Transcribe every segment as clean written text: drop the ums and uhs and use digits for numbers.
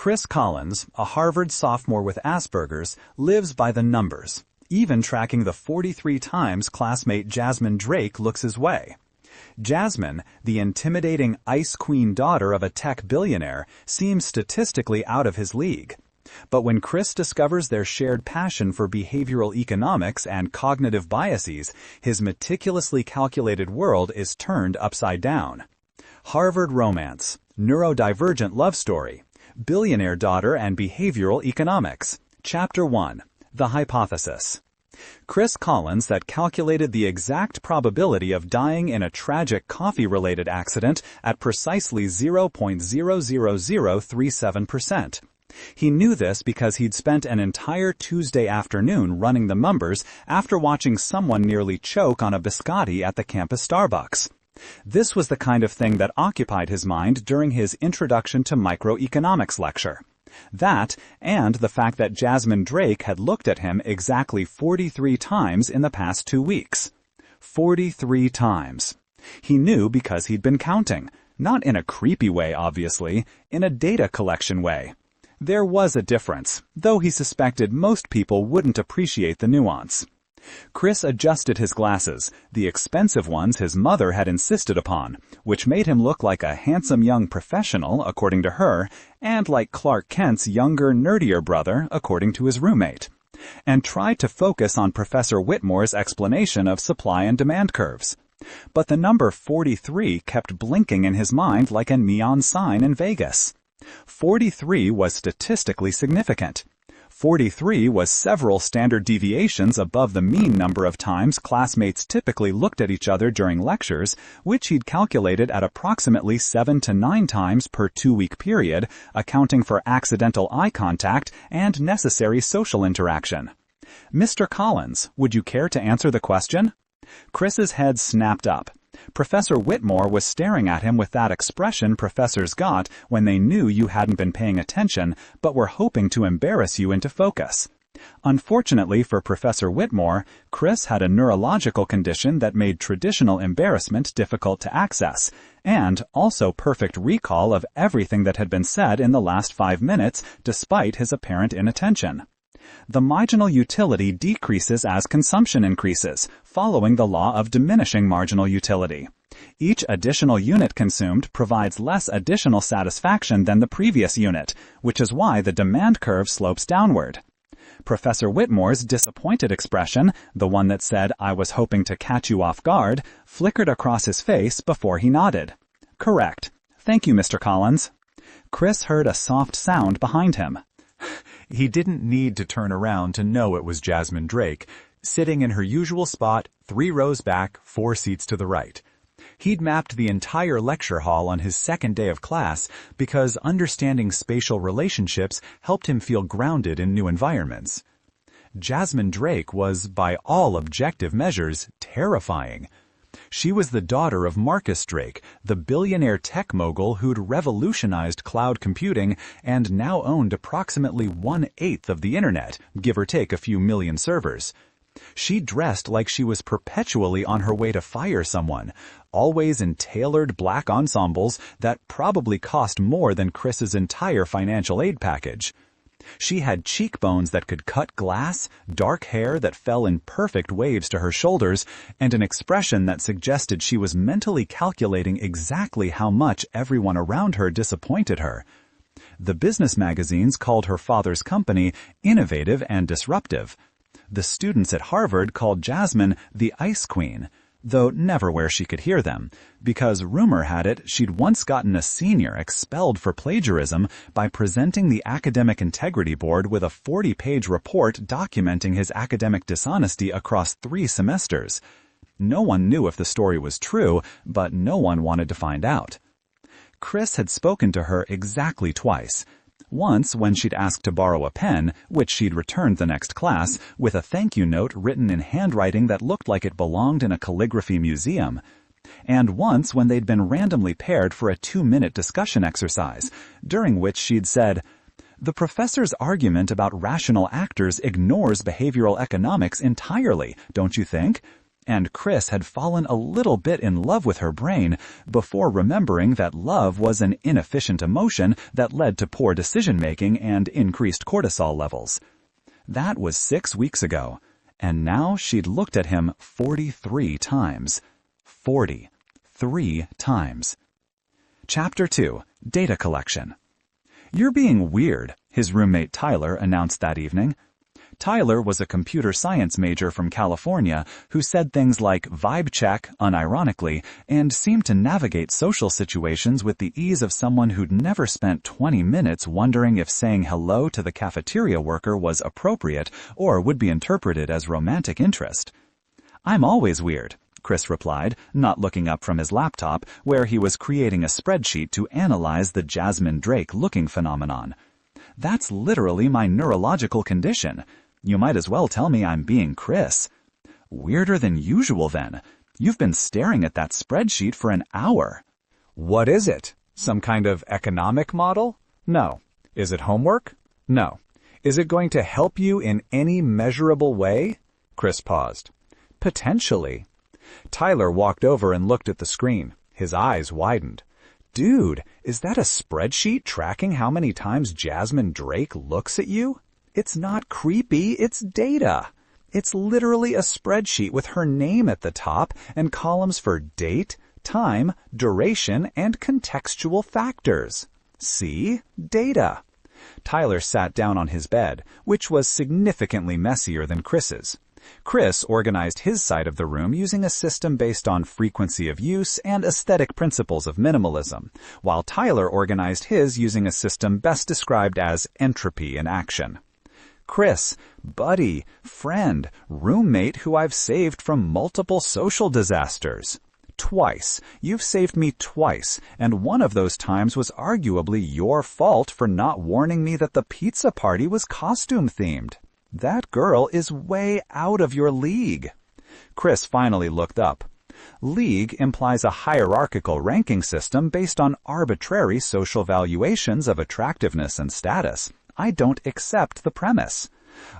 Chris Collins, a Harvard sophomore with Asperger's, lives by the numbers, even tracking the 43 times classmate Jasmine Drake looks his way. Jasmine, the intimidating ice queen daughter of a tech billionaire, seems statistically out of his league. But when Chris discovers their shared passion for behavioral economics and cognitive biases, his meticulously calculated world is turned upside down. Harvard romance, neurodivergent love story, billionaire daughter and behavioral economics. Chapter 1. The hypothesis. Chris Collins that calculated the exact probability of dying in a tragic coffee-related accident at precisely 0.00037%. He knew this because he'd spent an entire Tuesday afternoon running the numbers after watching someone nearly choke on a biscotti at the campus Starbucks. This was the kind of thing that occupied his mind during his Introduction to Microeconomics lecture. That, and the fact that Jasmine Drake had looked at him exactly 43 times in the past 2 weeks. 43 times. He knew because he'd been counting. Not in a creepy way, obviously, in a data collection way. There was a difference, though he suspected most people wouldn't appreciate the nuance. Chris adjusted his glasses, the expensive ones his mother had insisted upon, which made him look like a handsome young professional, according to her, and like Clark Kent's younger, nerdier brother, according to his roommate, and tried to focus on Professor Whitmore's explanation of supply and demand curves. But the number 43 kept blinking in his mind like a neon sign in Vegas. 43 was statistically significant. 43 was several standard deviations above the mean number of times classmates typically looked at each other during lectures, which he'd calculated at approximately 7 to 9 times per 2-week period, accounting for accidental eye contact and necessary social interaction. Mr. Collins, would you care to answer the question? Chris's head snapped up. Professor Whitmore was staring at him with that expression professors got when they knew you hadn't been paying attention but were hoping to embarrass you into focus. Unfortunately for Professor Whitmore, Chris had a neurological condition that made traditional embarrassment difficult to access, and also perfect recall of everything that had been said in the last 5 minutes despite his apparent inattention. The marginal utility decreases as consumption increases, following the law of diminishing marginal utility. Each additional unit consumed provides less additional satisfaction than the previous unit, which is why the demand curve slopes downward. Professor Whitmore's disappointed expression, the one that said, "I was hoping to catch you off guard," flickered across his face before he nodded. "Correct. Thank you, Mr. Collins." Chris heard a soft sound behind him. He didn't need to turn around to know it was Jasmine Drake, sitting in her usual spot, 3 rows back, 4 seats to the right. He'd mapped the entire lecture hall on his second day of class because understanding spatial relationships helped him feel grounded in new environments. Jasmine Drake was, by all objective measures, terrifying. She was the daughter of Marcus Drake, the billionaire tech mogul who'd revolutionized cloud computing and now owned approximately 1/8 of the internet, give or take a few million servers. She dressed like she was perpetually on her way to fire someone, always in tailored black ensembles that probably cost more than Chris's entire financial aid package. She had cheekbones that could cut glass, dark hair that fell in perfect waves to her shoulders, and an expression that suggested she was mentally calculating exactly how much everyone around her disappointed her. The business magazines called her father's company innovative and disruptive. The students at Harvard called Jasmine the Ice Queen, though never where she could hear them, because rumor had it she'd once gotten a senior expelled for plagiarism by presenting the Academic Integrity Board with a 40-page report documenting his academic dishonesty across 3 semesters. No one knew if the story was true, but no one wanted to find out. Chris had spoken to her exactly twice. Once when she'd asked to borrow a pen, which she'd returned the next class, with a thank you note written in handwriting that looked like it belonged in a calligraphy museum. And once when they'd been randomly paired for a 2-minute discussion exercise, during which she'd said, "The professor's argument about rational actors ignores behavioral economics entirely, don't you think?" and Chris had fallen a little bit in love with her brain before remembering that love was an inefficient emotion that led to poor decision-making and increased cortisol levels. That was 6 weeks ago, and now she'd looked at him 43 times. 43 times. Chapter 2. Data Collection. "You're being weird," his roommate Tyler announced that evening. Tyler was a computer science major from California who said things like vibe check unironically and seemed to navigate social situations with the ease of someone who'd never spent 20 minutes wondering if saying hello to the cafeteria worker was appropriate or would be interpreted as romantic interest. "I'm always weird," Chris replied, not looking up from his laptop, where he was creating a spreadsheet to analyze the Jasmine Drake looking phenomenon. "That's literally my neurological condition. You might as well tell me I'm being Chris." "Weirder than usual, then. You've been staring at that spreadsheet for an hour." "What is it? Some kind of economic model? No. Is it homework? No. Is it going to help you in any measurable way?" Chris paused. "Potentially." Tyler walked over and looked at the screen. His eyes widened. "Dude, is that a spreadsheet tracking how many times Jasmine Drake looks at you? It's not creepy, it's data. It's literally a spreadsheet with her name at the top and columns for date, time, duration, and contextual factors. See? Data." Tyler sat down on his bed, which was significantly messier than Chris's. Chris organized his side of the room using a system based on frequency of use and aesthetic principles of minimalism, while Tyler organized his using a system best described as entropy in action. "Chris, buddy, friend, roommate who I've saved from multiple social disasters. Twice. You've saved me twice, and one of those times was arguably your fault for not warning me that the pizza party was costume-themed. That girl is way out of your league." Chris finally looked up. League implies a hierarchical ranking system based on arbitrary social valuations of attractiveness and status. I don't accept the premise.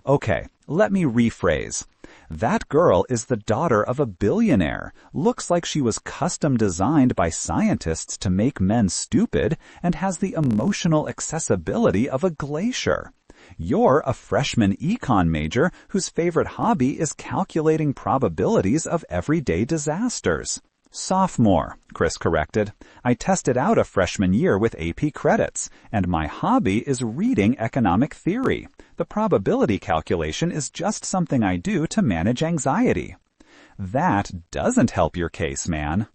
Okay, let me rephrase. That girl is the daughter of a billionaire, looks like she was custom designed by scientists to make men stupid, and has the emotional accessibility of a glacier. You're a freshman econ major whose favorite hobby is calculating probabilities of everyday disasters. "Sophomore," Chris corrected. "I tested out a freshman year with AP credits, and my hobby is reading economic theory. The probability calculation is just something I do to manage anxiety." "That doesn't help your case, man."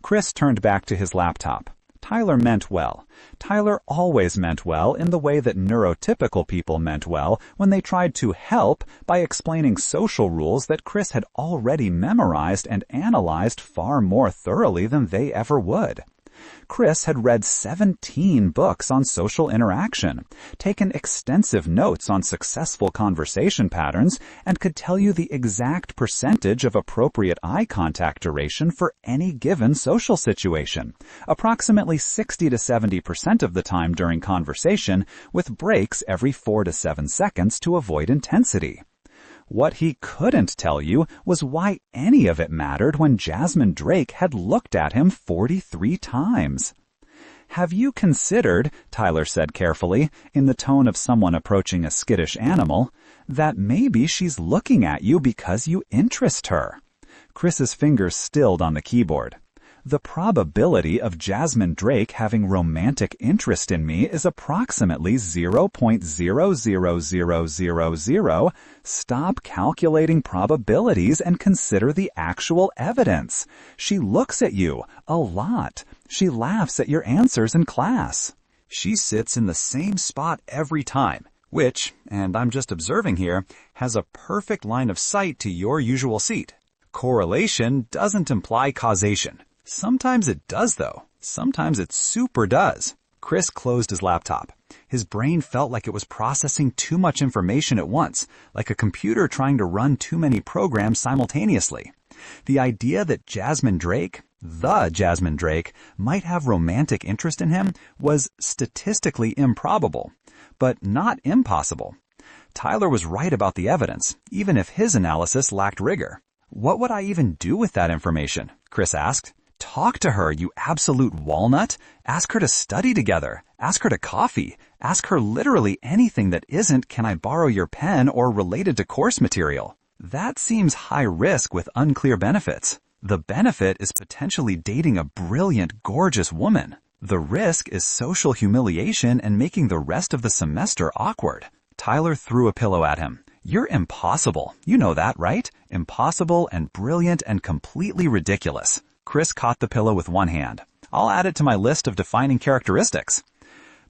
Chris turned back to his laptop. Tyler meant well. Tyler always meant well in the way that neurotypical people meant well when they tried to help by explaining social rules that Chris had already memorized and analyzed far more thoroughly than they ever would. Chris had read 17 books on social interaction, taken extensive notes on successful conversation patterns, and could tell you the exact percentage of appropriate eye contact duration for any given social situation, approximately 60 to 70% of the time during conversation, with breaks every 4 to 7 seconds to avoid intensity. What he couldn't tell you was why any of it mattered when Jasmine Drake had looked at him 43 times. "Have you considered," Tyler said carefully, in the tone of someone approaching a skittish animal, "that maybe she's looking at you because you interest her?" Chris's fingers stilled on the keyboard. "The probability of Jasmine Drake having romantic interest in me is approximately 0.00000. Stop calculating probabilities and consider the actual evidence. She looks at you a lot. She laughs at your answers in class. She sits in the same spot every time, which, and I'm just observing here, has a perfect line of sight to your usual seat. Correlation doesn't imply causation. Sometimes it does, though. Sometimes it super does." Chris closed his laptop. His brain felt like it was processing too much information at once, like a computer trying to run too many programs simultaneously. The idea that Jasmine Drake, the Jasmine Drake, might have romantic interest in him was statistically improbable, but not impossible. Tyler was right about the evidence, even if his analysis lacked rigor. "What would I even do with that information?" Chris asked. "Talk to her, you absolute walnut. Ask her to study together. Ask her to coffee. Ask her literally anything that isn't, 'Can I borrow your pen?' or related to course material." That seems high risk with unclear benefits. The benefit is potentially dating a brilliant, gorgeous woman. The risk is social humiliation and making the rest of the semester awkward. Tyler threw a pillow at him. "You're impossible. You know that, right? Impossible and brilliant and completely ridiculous." Chris caught the pillow with one hand. "I'll add it to my list of defining characteristics."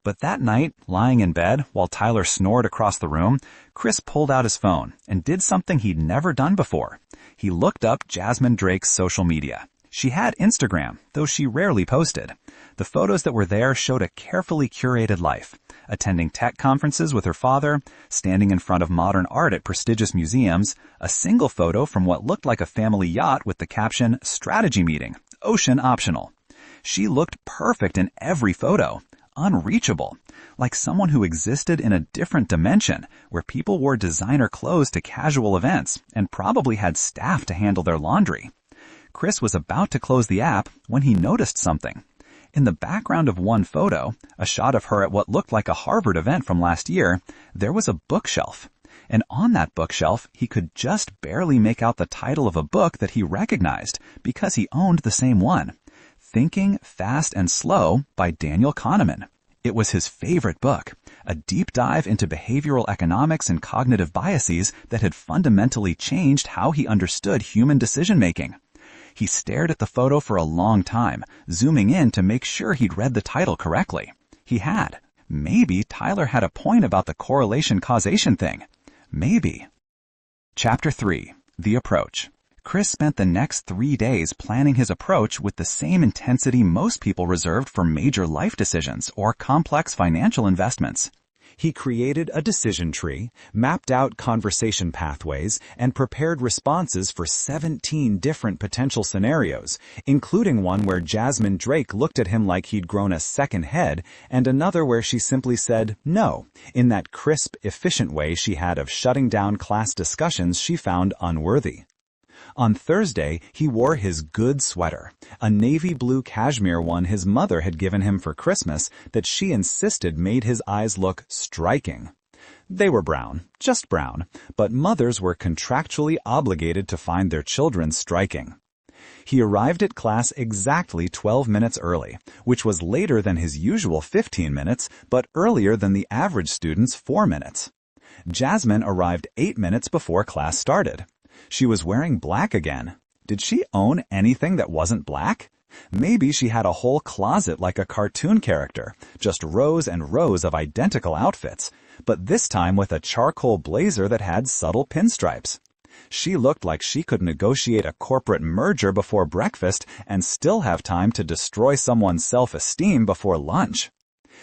But that night, lying in bed while Tyler snored across the room, Chris pulled out his phone and did something he'd never done before. He looked up Jasmine Drake's social media. She had Instagram, though she rarely posted. The photos that were there showed a carefully curated life, attending tech conferences with her father, standing in front of modern art at prestigious museums, a single photo from what looked like a family yacht with the caption, "Strategy Meeting, Ocean Optional." She looked perfect in every photo. Unreachable, like someone who existed in a different dimension where people wore designer clothes to casual events and probably had staff to handle their laundry. Chris was about to close the app when he noticed something. In the background of one photo, a shot of her at what looked like a Harvard event from last year, there was a bookshelf. And on that bookshelf, he could just barely make out the title of a book that he recognized because he owned the same one. Thinking Fast and Slow by Daniel Kahneman. It was his favorite book, a deep dive into behavioral economics and cognitive biases that had fundamentally changed how he understood human decision-making. He stared at the photo for a long time, zooming in to make sure he'd read the title correctly. He had. Maybe Tyler had a point about the correlation-causation thing. Maybe. Chapter 3. The Approach. Chris spent the next 3 days planning his approach with the same intensity most people reserved for major life decisions or complex financial investments. He created a decision tree, mapped out conversation pathways, and prepared responses for 17 different potential scenarios, including one where Jasmine Drake looked at him like he'd grown a second head, and another where she simply said no, in that crisp, efficient way she had of shutting down class discussions she found unworthy. On Thursday, he wore his good sweater, a navy blue cashmere one his mother had given him for Christmas that she insisted made his eyes look striking. They were brown, just brown, but mothers were contractually obligated to find their children striking. He arrived at class exactly 12 minutes early, which was later than his usual 15 minutes, but earlier than the average student's 4 minutes. Jasmine arrived 8 minutes before class started. She was wearing black again. Did she own anything that wasn't black? Maybe she had a whole closet like a cartoon character, just rows and rows of identical outfits, but this time with a charcoal blazer that had subtle pinstripes. She looked like she could negotiate a corporate merger before breakfast and still have time to destroy someone's self-esteem before lunch.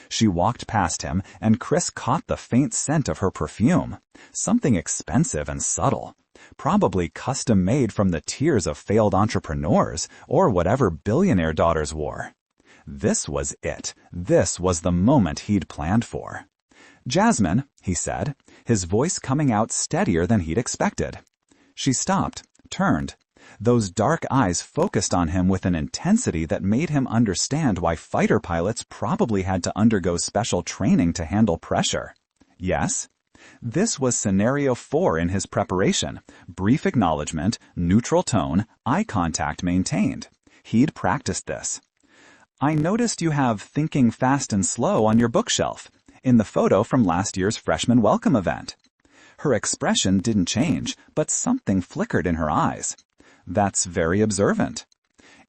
She walked past him, and Chris caught the faint scent of her perfume, something expensive and subtle. Probably custom-made from the tears of failed entrepreneurs, or whatever billionaire daughters wore. This was it. This was the moment he'd planned for. "Jasmine," he said, his voice coming out steadier than he'd expected. She stopped, turned. Those dark eyes focused on him with an intensity that made him understand why fighter pilots probably had to undergo special training to handle pressure. "Yes?" This was scenario 4 in his preparation. Brief acknowledgement, neutral tone, eye contact maintained. He'd practiced this. "I noticed you have Thinking Fast and Slow on your bookshelf, in the photo from last year's freshman welcome event." Her expression didn't change, but something flickered in her eyes. "That's very observant."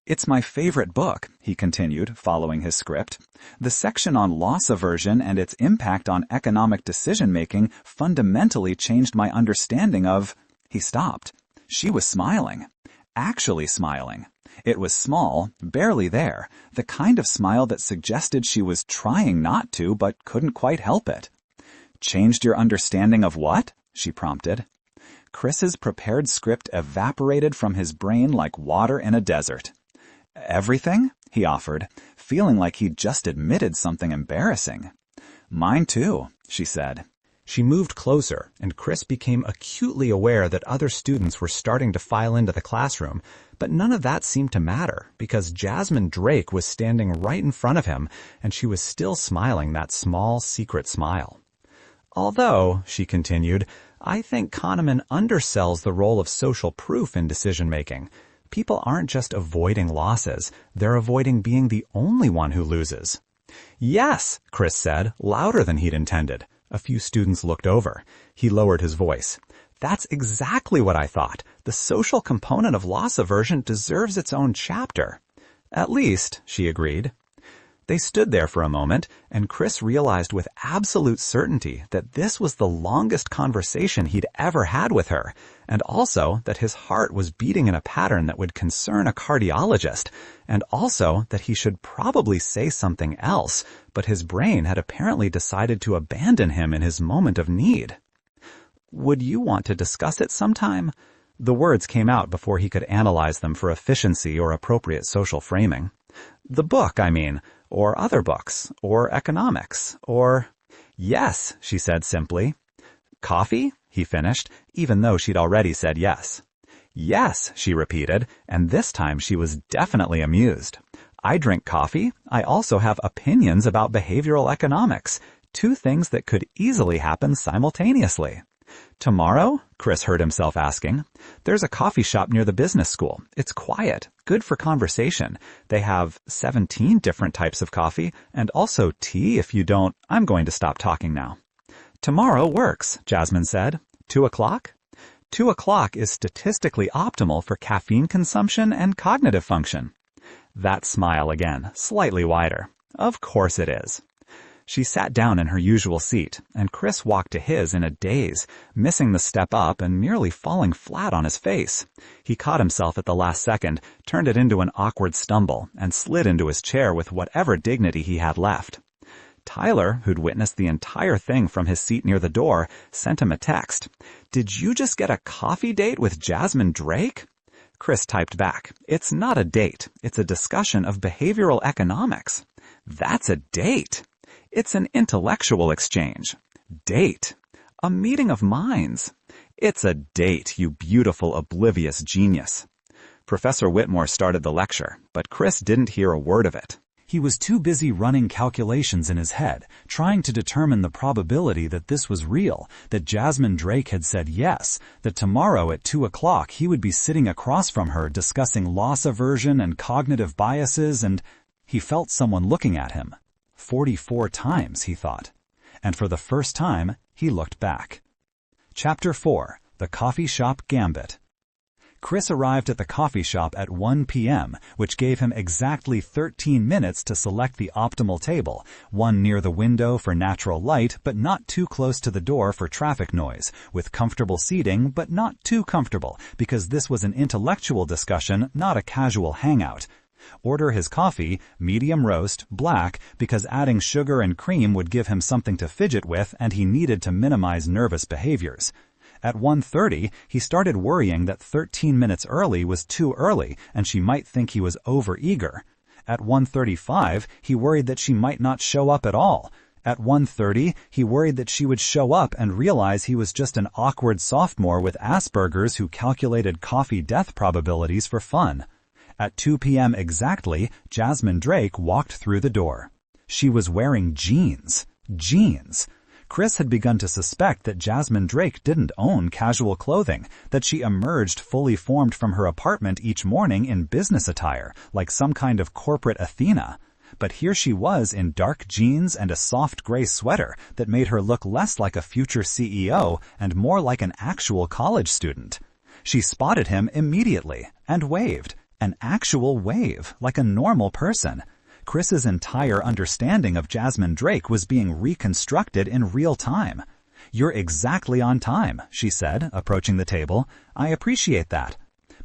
"It's my favorite book," he continued, following his script. "The section on loss aversion and its impact on economic decision-making fundamentally changed my understanding of—" He stopped. She was smiling. Actually smiling. It was small, barely there, the kind of smile that suggested she was trying not to but couldn't quite help it. "Changed your understanding of what?" she prompted. Chris's prepared script evaporated from his brain like water in a desert. "Everything?" he offered, feeling like he'd just admitted something embarrassing. "Mine too," she said. She moved closer, and Chris became acutely aware that other students were starting to file into the classroom, but none of that seemed to matter because Jasmine Drake was standing right in front of him, and she was still smiling that small, secret smile. Although, she continued, I think Kahneman undersells the role of social proof in decision-making. People aren't just avoiding losses, they're avoiding being the only one who loses. Yes, Chris said, louder than he'd intended. A few students looked over. He lowered his voice. That's exactly what I thought. The social component of loss aversion deserves its own chapter. At least, she agreed. They stood there for a moment, and Chris realized with absolute certainty that this was the longest conversation he'd ever had with her, and also that his heart was beating in a pattern that would concern a cardiologist, and also that he should probably say something else, but his brain had apparently decided to abandon him in his moment of need. Would you want to discuss it sometime? The words came out before he could analyze them for efficiency or appropriate social framing. The book, I mean, or other books, or economics, or... Yes, she said simply. Coffee? He finished, even though she'd already said yes. Yes, she repeated, and this time she was definitely amused. I drink coffee. I also have opinions about behavioral economics, two things that could easily happen simultaneously. Tomorrow? Chris heard himself asking. There's a coffee shop near the business school. It's quiet, good for conversation. They have 17 different types of coffee, and also tea if you don't. I'm going to stop talking now. Tomorrow works, Jasmine said. 2 o'clock? 2 o'clock is statistically optimal for caffeine consumption and cognitive function. That smile again, slightly wider. Of course it is. She sat down in her usual seat, and Chris walked to his in a daze, missing the step up and nearly falling flat on his face. He caught himself at the last second, turned it into an awkward stumble, and slid into his chair with whatever dignity he had left. Tyler, who'd witnessed the entire thing from his seat near the door, sent him a text. Did you just get a coffee date with Jasmine Drake? Chris typed back. It's not a date. It's a discussion of behavioral economics. That's a date. It's an intellectual exchange. Date. A meeting of minds. It's a date, you beautiful, oblivious genius. Professor Whitmore started the lecture, but Chris didn't hear a word of it. He was too busy running calculations in his head, trying to determine the probability that this was real, that Jasmine Drake had said yes, that tomorrow at 2 o'clock he would be sitting across from her discussing loss aversion and cognitive biases, and he felt someone looking at him. 44 times, he thought. And for the first time, he looked back. Chapter 4. The Coffee Shop Gambit. Chris arrived at the coffee shop at 1 p.m., which gave him exactly 13 minutes to select the optimal table, one near the window for natural light but not too close to the door for traffic noise, with comfortable seating but not too comfortable, because this was an intellectual discussion, not a casual hangout. Order his coffee, medium roast, black, because adding sugar and cream would give him something to fidget with and he needed to minimize nervous behaviors. At 1:30, he started worrying that 13 minutes early was too early and she might think he was overeager. At 1:35, he worried that she might not show up at all. At 1:30, he worried that she would show up and realize he was just an awkward sophomore with Asperger's who calculated coffee death probabilities for fun. At 2 p.m. exactly, Jasmine Drake walked through the door. She was wearing jeans. Jeans. Chris had begun to suspect that Jasmine Drake didn't own casual clothing, that she emerged fully formed from her apartment each morning in business attire, like some kind of corporate Athena. But here she was in dark jeans and a soft gray sweater that made her look less like a future CEO and more like an actual college student. She spotted him immediately and waved. An actual wave, like a normal person. Chris's entire understanding of Jasmine Drake was being reconstructed in real time. You're exactly on time, she said, approaching the table. I appreciate that.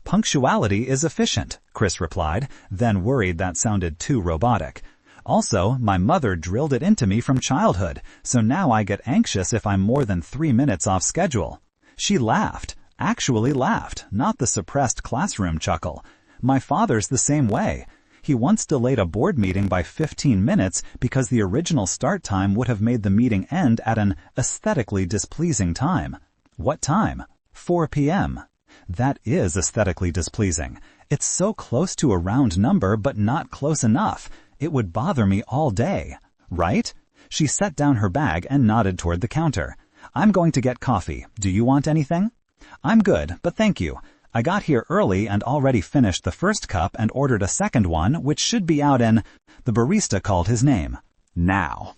Punctuality is efficient, Chris replied, then worried that sounded too robotic. Also, my mother drilled it into me from childhood, so now I get anxious if I'm more than 3 minutes off schedule. She laughed, actually laughed, not the suppressed classroom chuckle. My father's the same way. He once delayed a board meeting by 15 minutes because the original start time would have made the meeting end at an aesthetically displeasing time. What time? 4 p.m. That is aesthetically displeasing. It's so close to a round number, but not close enough. It would bother me all day. Right? She set down her bag and nodded toward the counter. I'm going to get coffee. Do you want anything? I'm good, but thank you. I got here early and already finished the first cup and ordered a second one, which should be out in... The barista called his name. Now.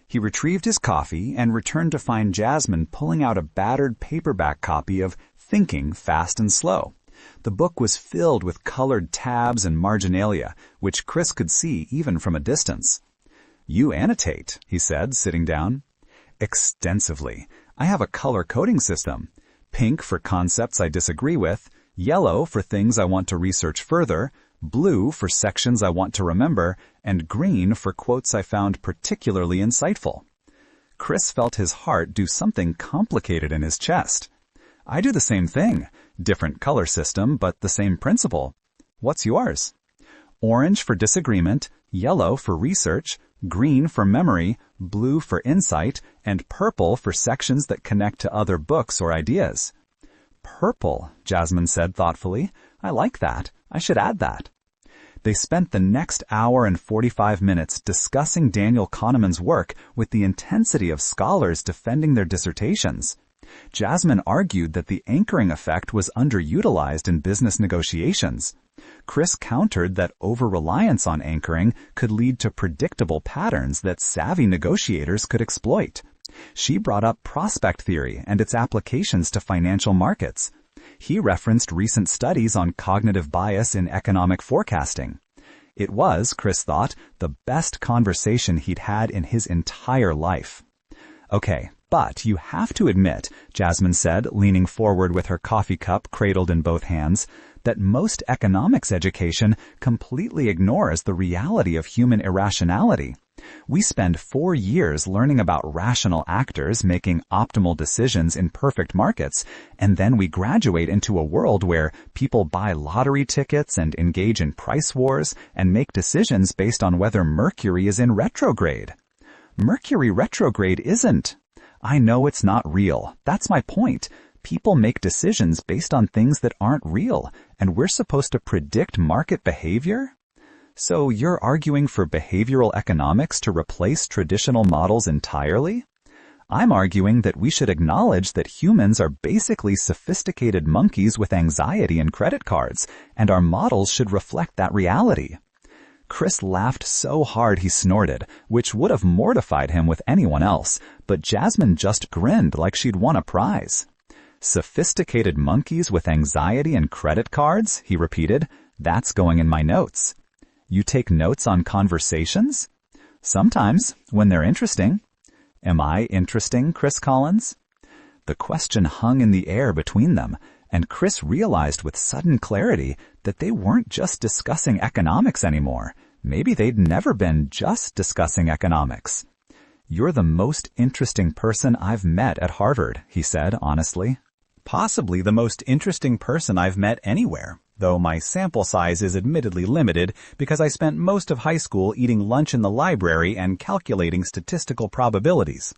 He retrieved his coffee and returned to find Jasmine pulling out a battered paperback copy of Thinking Fast and Slow. The book was filled with colored tabs and marginalia, which Chris could see even from a distance. You annotate, he said, sitting down. Extensively. I have a color coding system. Pink for concepts I disagree with, yellow for things I want to research further, blue for sections I want to remember, and green for quotes I found particularly insightful. Chris felt his heart do something complicated in his chest. I do the same thing. Different color system, but the same principle. What's yours? Orange for disagreement, yellow for research, green for memory, blue for insight, and purple for sections that connect to other books or ideas. Purple, Jasmine said thoughtfully. I like that. I should add that. They spent the next hour and 45 minutes discussing Daniel Kahneman's work with the intensity of scholars defending their dissertations. Jasmine argued that the anchoring effect was underutilized in business negotiations. Chris countered that over-reliance on anchoring could lead to predictable patterns that savvy negotiators could exploit. She brought up prospect theory and its applications to financial markets. He referenced recent studies on cognitive bias in economic forecasting. It was, Chris thought, the best conversation he'd had in his entire life. Okay, but you have to admit, Jasmine said, leaning forward with her coffee cup cradled in both hands, that most economics education completely ignores the reality of human irrationality. We spend 4 years learning about rational actors making optimal decisions in perfect markets, and then we graduate into a world where people buy lottery tickets and engage in price wars and make decisions based on whether Mercury is in retrograde. Mercury retrograde isn't. I know it's not real. That's my point. People make decisions based on things that aren't real, and we're supposed to predict market behavior? So you're arguing for behavioral economics to replace traditional models entirely? I'm arguing that we should acknowledge that humans are basically sophisticated monkeys with anxiety and credit cards, and our models should reflect that reality. Chris laughed so hard he snorted, which would have mortified him with anyone else, but Jasmine just grinned like she'd won a prize. Sophisticated monkeys with anxiety and credit cards, he repeated. That's going in my notes. You take notes on conversations? Sometimes, when they're interesting. Am I interesting, Chris Collins? The question hung in the air between them, and Chris realized with sudden clarity that they weren't just discussing economics anymore. Maybe they'd never been just discussing economics. You're the most interesting person I've met at Harvard, he said honestly. Possibly the most interesting person I've met anywhere, though my sample size is admittedly limited because I spent most of high school eating lunch in the library and calculating statistical probabilities.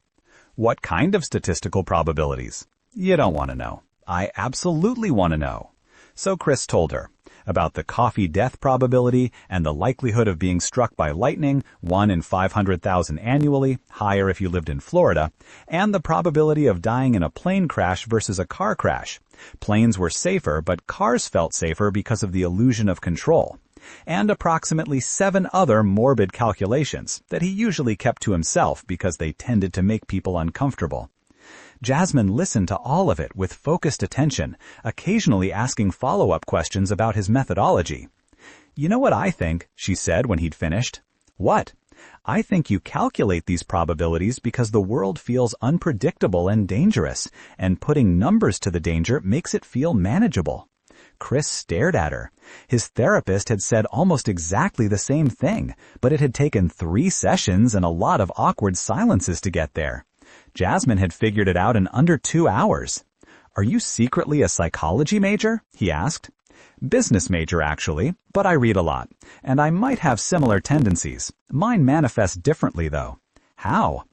What kind of statistical probabilities? You don't want to know. I absolutely want to know. So Chris told her about the coffee death probability and the likelihood of being struck by lightning, 1 in 500,000 annually, higher if you lived in Florida, and the probability of dying in a plane crash versus a car crash. Planes were safer, but cars felt safer because of the illusion of control. And approximately 7 other morbid calculations that he usually kept to himself because they tended to make people uncomfortable. Jasmine listened to all of it with focused attention, occasionally asking follow-up questions about his methodology. You know what I think, she said when he'd finished. What? I think you calculate these probabilities because the world feels unpredictable and dangerous, and putting numbers to the danger makes it feel manageable. Chris stared at her. His therapist had said almost exactly the same thing, but it had taken 3 sessions and a lot of awkward silences to get there. Jasmine had figured it out in under 2 hours. Are you secretly a psychology major? He asked. Business major, actually, but I read a lot, and I might have similar tendencies. Mine manifest differently, though. How?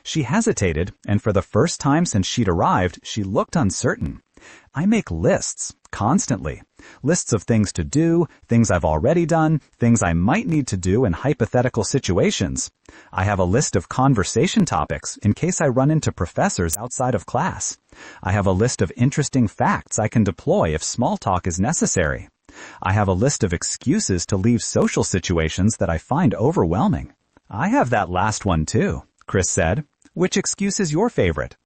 She hesitated, and for the first time since she'd arrived, she looked uncertain. I make lists, constantly. Lists of things to do, things I've already done, things I might need to do in hypothetical situations. I have a list of conversation topics in case I run into professors outside of class. I have a list of interesting facts I can deploy if small talk is necessary. I have a list of excuses to leave social situations that I find overwhelming. I have that last one too, Chris said. Which excuse is your favorite?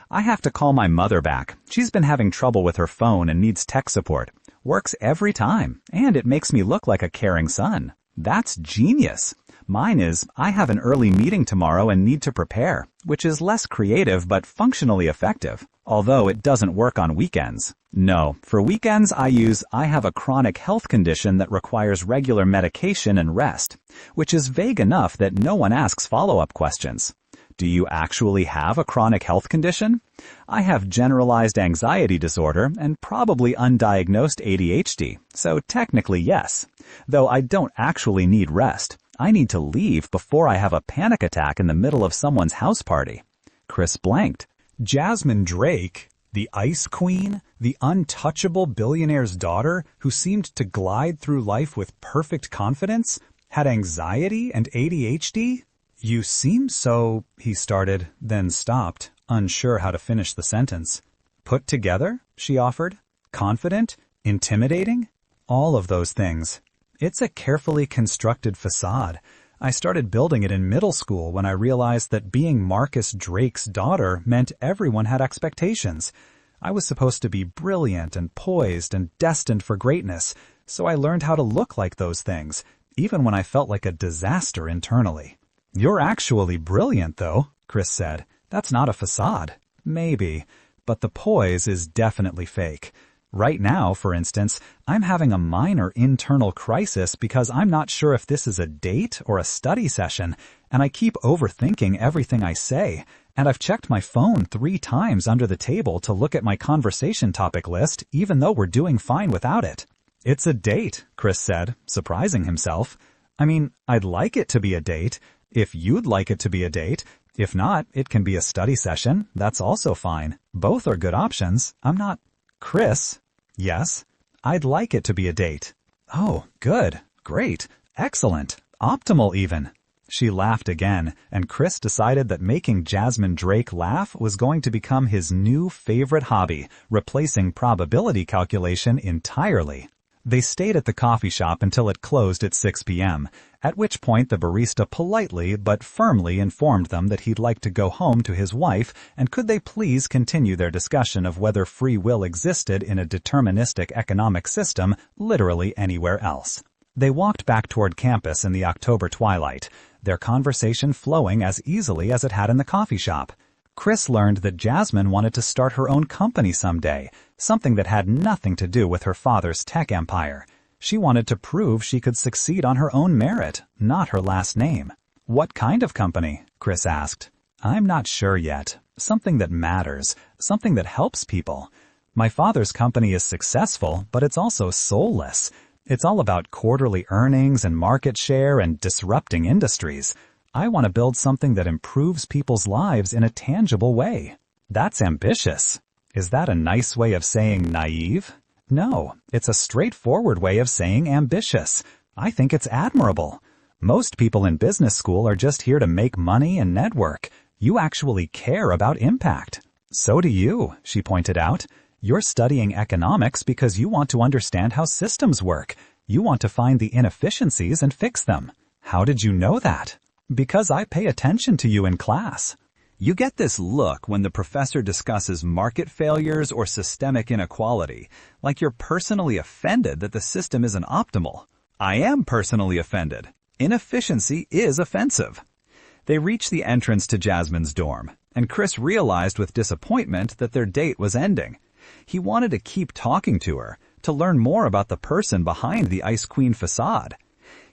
I have to call my mother back. She's been having trouble with her phone and needs tech support. Works every time, and it makes me look like a caring son. That's genius. Mine is, I have an early meeting tomorrow and need to prepare, which is less creative but functionally effective, although it doesn't work on weekends. No, for weekends I use, I have a chronic health condition that requires regular medication and rest, which is vague enough that no one asks follow-up questions. Do you actually have a chronic health condition? I have generalized anxiety disorder and probably undiagnosed ADHD, so technically yes. Though I don't actually need rest. I need to leave before I have a panic attack in the middle of someone's house party. Chris blanked. Jasmine Drake, the ice queen, the untouchable billionaire's daughter who seemed to glide through life with perfect confidence, had anxiety and ADHD? You seem so, he started, then stopped, unsure how to finish the sentence. Put together, she offered. Confident? Intimidating? All of those things. It's a carefully constructed façade. I started building it in middle school when I realized that being Marcus Drake's daughter meant everyone had expectations. I was supposed to be brilliant and poised and destined for greatness, so I learned how to look like those things, even when I felt like a disaster internally. You're actually brilliant, though, Chris said. That's not a façade. Maybe, but the poise is definitely fake. Right now, for instance, I'm having a minor internal crisis because I'm not sure if this is a date or a study session, and I keep overthinking everything I say, and I've checked my phone 3 times under the table to look at my conversation topic list, even though we're doing fine without it. It's a date, Chris said, surprising himself. I mean, I'd like it to be a date. If you'd like it to be a date. If not, it can be a study session. That's also fine. Both are good options. I'm not... Chris? Yes? I'd like it to be a date. Oh, good. Great. Excellent. Optimal even. She laughed again, and Chris decided that making Jasmine Drake laugh was going to become his new favorite hobby, replacing probability calculation entirely. They stayed at the coffee shop until it closed at 6 p.m., at which point the barista politely but firmly informed them that he'd like to go home to his wife and could they please continue their discussion of whether free will existed in a deterministic economic system literally anywhere else. They walked back toward campus in the October twilight, their conversation flowing as easily as it had in the coffee shop. Chris learned that Jasmine wanted to start her own company someday, something that had nothing to do with her father's tech empire. She wanted to prove she could succeed on her own merit, not her last name. What kind of company? Chris asked. I'm not sure yet. Something that matters, something that helps people. My father's company is successful, but it's also soulless. It's all about quarterly earnings and market share and disrupting industries. I want to build something that improves people's lives in a tangible way. That's ambitious. Is that a nice way of saying naive? No, it's a straightforward way of saying ambitious. I think it's admirable. Most people in business school are just here to make money and network. You actually care about impact. So do you, she pointed out. You're studying economics because you want to understand how systems work. You want to find the inefficiencies and fix them. How did you know that? Because I pay attention to you in class. You get this look when the professor discusses market failures or systemic inequality, like you're personally offended that the system isn't optimal. I am personally offended. Inefficiency is offensive. They reached the entrance to Jasmine's dorm, and Chris realized with disappointment that their date was ending. He wanted to keep talking to her, to learn more about the person behind the Ice Queen facade.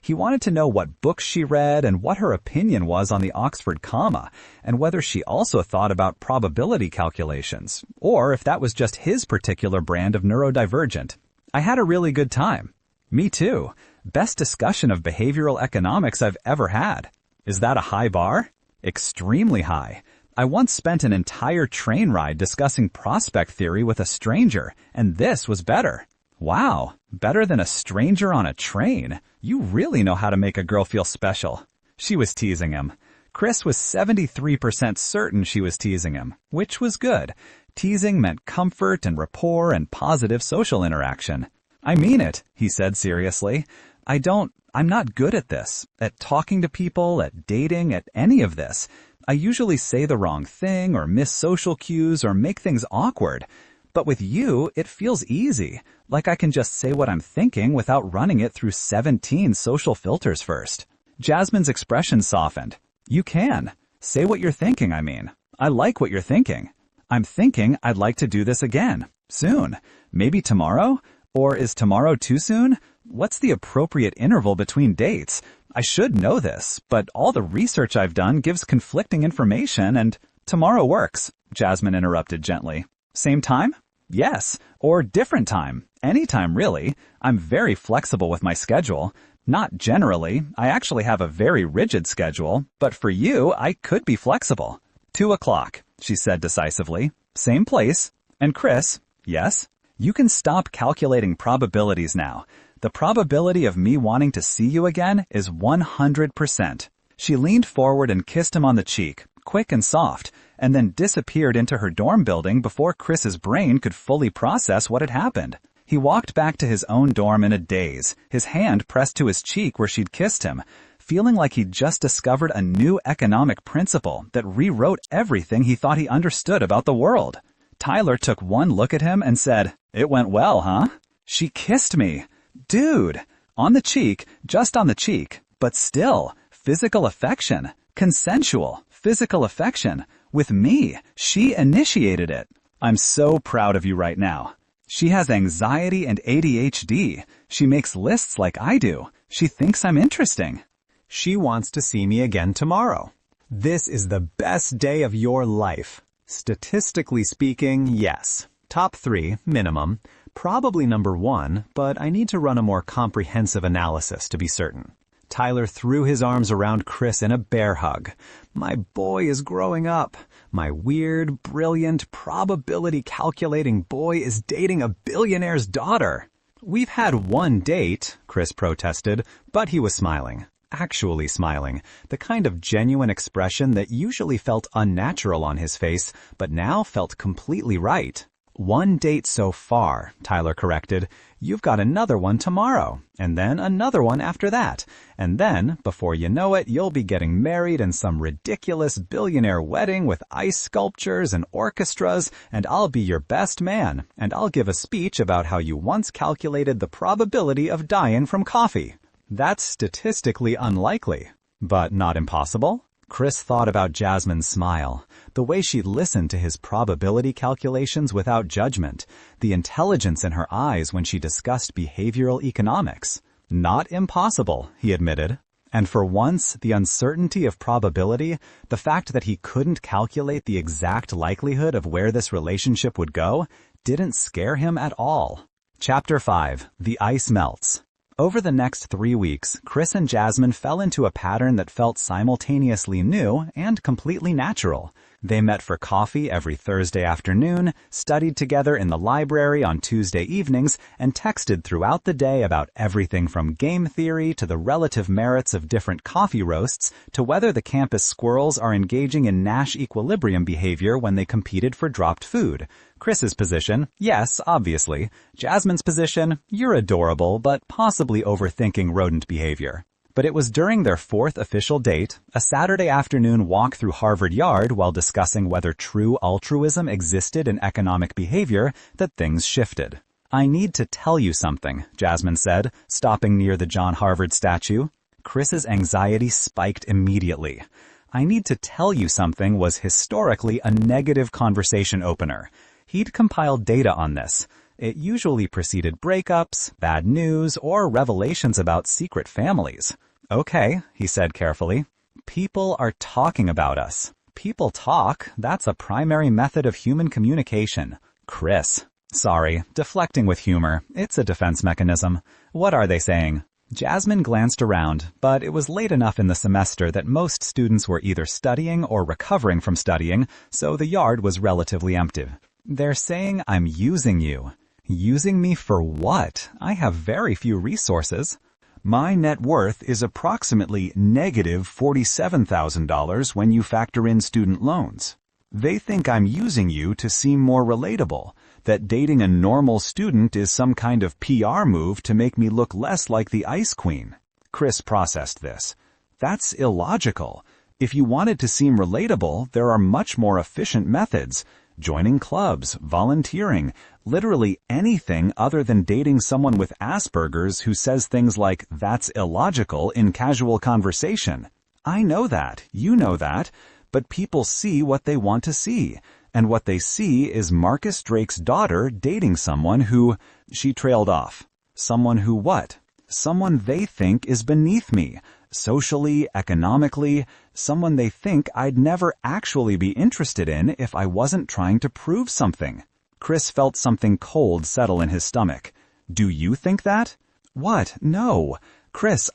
He wanted to know what books she read and what her opinion was on the Oxford comma, and whether she also thought about probability calculations, or if that was just his particular brand of neurodivergent. I had a really good time. Me too. Best discussion of behavioral economics I've ever had. Is that a high bar? Extremely high. I once spent an entire train ride discussing prospect theory with a stranger, and this was better. Wow, better than a stranger on a train. You really know how to make a girl feel special. She was teasing him. Chris was 73% certain she was teasing him, which was good. Teasing meant comfort and rapport and positive social interaction. I mean it, he said seriously. I'm not good at this, at talking to people, at dating, at any of this. I usually say the wrong thing or miss social cues or make things awkward. But with you, it feels easy, like I can just say what I'm thinking without running it through 17 social filters first. Jasmine's expression softened. You can. Say what you're thinking, I mean. I like what you're thinking. I'm thinking I'd like to do this again. Soon. Maybe tomorrow? Or is tomorrow too soon? What's the appropriate interval between dates? I should know this, but all the research I've done gives conflicting information and tomorrow works, Jasmine interrupted gently. Same time? Yes. Or different time. Anytime, really. I'm very flexible with my schedule. Not generally. I actually have a very rigid schedule, but for you, I could be flexible. 2 o'clock, she said decisively. Same place. And Chris, yes? You can stop calculating probabilities now. The probability of me wanting to see you again is 100%. She leaned forward and kissed him on the cheek, quick and soft, and then disappeared into her dorm building before Chris's brain could fully process what had happened. He walked back to his own dorm in a daze, his hand pressed to his cheek where she'd kissed him, feeling like he'd just discovered a new economic principle that rewrote everything he thought he understood about the world. Tyler took one look at him and said, "It went well, huh?" She kissed me. Dude, on the cheek, just on the cheek, but still, physical affection, consensual, physical affection. With me, she initiated it. I'm so proud of you right now. She has anxiety and ADHD. She makes lists like I do. She thinks I'm interesting. She wants to see me again tomorrow. This is the best day of your life. Statistically speaking, yes. Top 3, minimum. Probably number 1, but I need to run a more comprehensive analysis to be certain. Tyler threw his arms around Chris in a bear hug. My boy is growing up. My weird, brilliant, probability-calculating boy is dating a billionaire's daughter. We've had one date, Chris protested, but he was smiling. Actually smiling. The kind of genuine expression that usually felt unnatural on his face, but now felt completely right. One date so far, Tyler corrected. You've got another one tomorrow, and then another one after that. And then, before you know it, you'll be getting married in some ridiculous billionaire wedding with ice sculptures and orchestras, and I'll be your best man, and I'll give a speech about how you once calculated the probability of dying from coffee. That's statistically unlikely, but not impossible. Chris thought about Jasmine's smile, the way she listened to his probability calculations without judgment, the intelligence in her eyes when she discussed behavioral economics. Not impossible, he admitted. And for once, the uncertainty of probability, the fact that he couldn't calculate the exact likelihood of where this relationship would go, didn't scare him at all. Chapter 5. The Ice Melts. Over the next 3 weeks, Chris and Jasmine fell into a pattern that felt simultaneously new and completely natural. They met for coffee every Thursday afternoon, studied together in the library on Tuesday evenings, and texted throughout the day about everything from game theory to the relative merits of different coffee roasts to whether the campus squirrels are engaging in Nash equilibrium behavior when they competed for dropped food. Chris's position, yes, obviously. Jasmine's position, you're adorable, but possibly overthinking rodent behavior. But it was during their 4th official date, a Saturday afternoon walk through Harvard Yard while discussing whether true altruism existed in economic behavior, that things shifted. I need to tell you something, Jasmine said, stopping near the John Harvard statue. Chris's anxiety spiked immediately. I need to tell you something was historically a negative conversation opener. He'd compiled data on this. It usually preceded breakups, bad news, or revelations about secret families. Okay, he said carefully. People are talking about us. People talk, that's a primary method of human communication. Chris. Sorry, deflecting with humor. It's a defense mechanism. What are they saying? Jasmine glanced around, but it was late enough in the semester that most students were either studying or recovering from studying, so the yard was relatively empty. They're saying I'm using you. Using me for what? I have very few resources. My net worth is approximately negative $47,000 when you factor in student loans. They think I'm using you to seem more relatable, that dating a normal student is some kind of PR move to make me look less like the Ice Queen. Chris processed this. That's illogical. If you wanted to seem relatable, there are much more efficient methods. Joining clubs, volunteering, literally anything other than dating someone with Asperger's who says things like, "That's illogical," in casual conversation. I know that, you know that, but people see what they want to see, and what they see is Marcus Drake's daughter dating someone who... She trailed off. Someone who what? Someone they think is beneath me. Socially, economically, someone they think I'd never actually be interested in if I wasn't trying to prove something. Chris felt something cold settle in his stomach. Do you think that? What? No. Chris,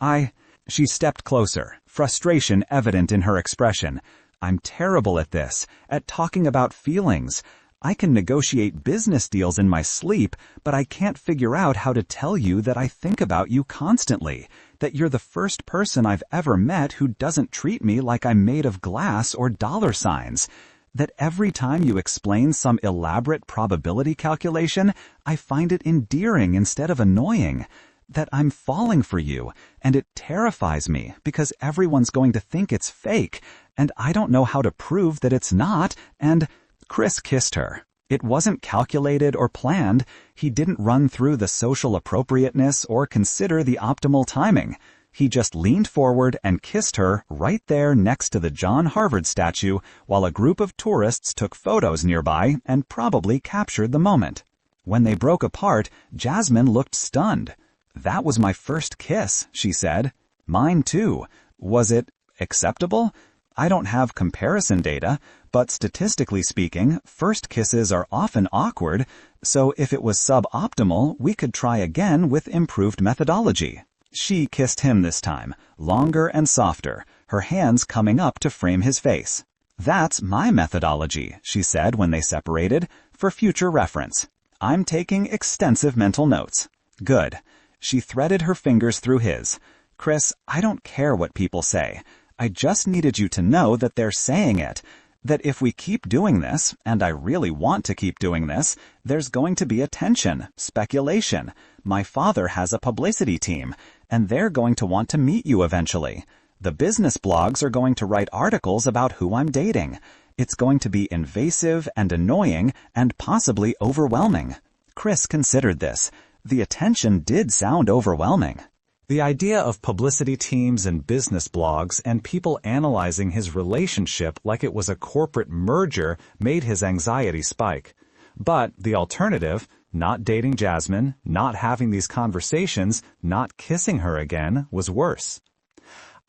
She stepped closer, frustration evident in her expression. I'm terrible at this, at talking about feelings. I can negotiate business deals in my sleep, but I can't figure out how to tell you that I think about you constantly, that you're the first person I've ever met who doesn't treat me like I'm made of glass or dollar signs, that every time you explain some elaborate probability calculation, I find it endearing instead of annoying, that I'm falling for you, and it terrifies me because everyone's going to think it's fake, and I don't know how to prove that it's not, and... Chris kissed her. It wasn't calculated or planned. He didn't run through the social appropriateness or consider the optimal timing. He just leaned forward and kissed her right there next to the John Harvard statue while a group of tourists took photos nearby and probably captured the moment. When they broke apart, Jasmine looked stunned. "That was my first kiss," she said. "Mine too. Was it acceptable? I don't have comparison data, but statistically speaking, first kisses are often awkward, so if it was suboptimal, we could try again with improved methodology." She kissed him this time, longer and softer, her hands coming up to frame his face. "That's my methodology," she said when they separated, "for future reference. I'm taking extensive mental notes." "Good." She threaded her fingers through his. "Chris, I don't care what people say. I just needed you to know that they're saying it, that if we keep doing this, and I really want to keep doing this, there's going to be attention, speculation. My father has a publicity team, and they're going to want to meet you eventually. The business blogs are going to write articles about who I'm dating. It's going to be invasive and annoying and possibly overwhelming." Chris considered this. The attention did sound overwhelming. The idea of publicity teams and business blogs and people analyzing his relationship like it was a corporate merger made his anxiety spike. But the alternative, not dating Jasmine, not having these conversations, not kissing her again, was worse.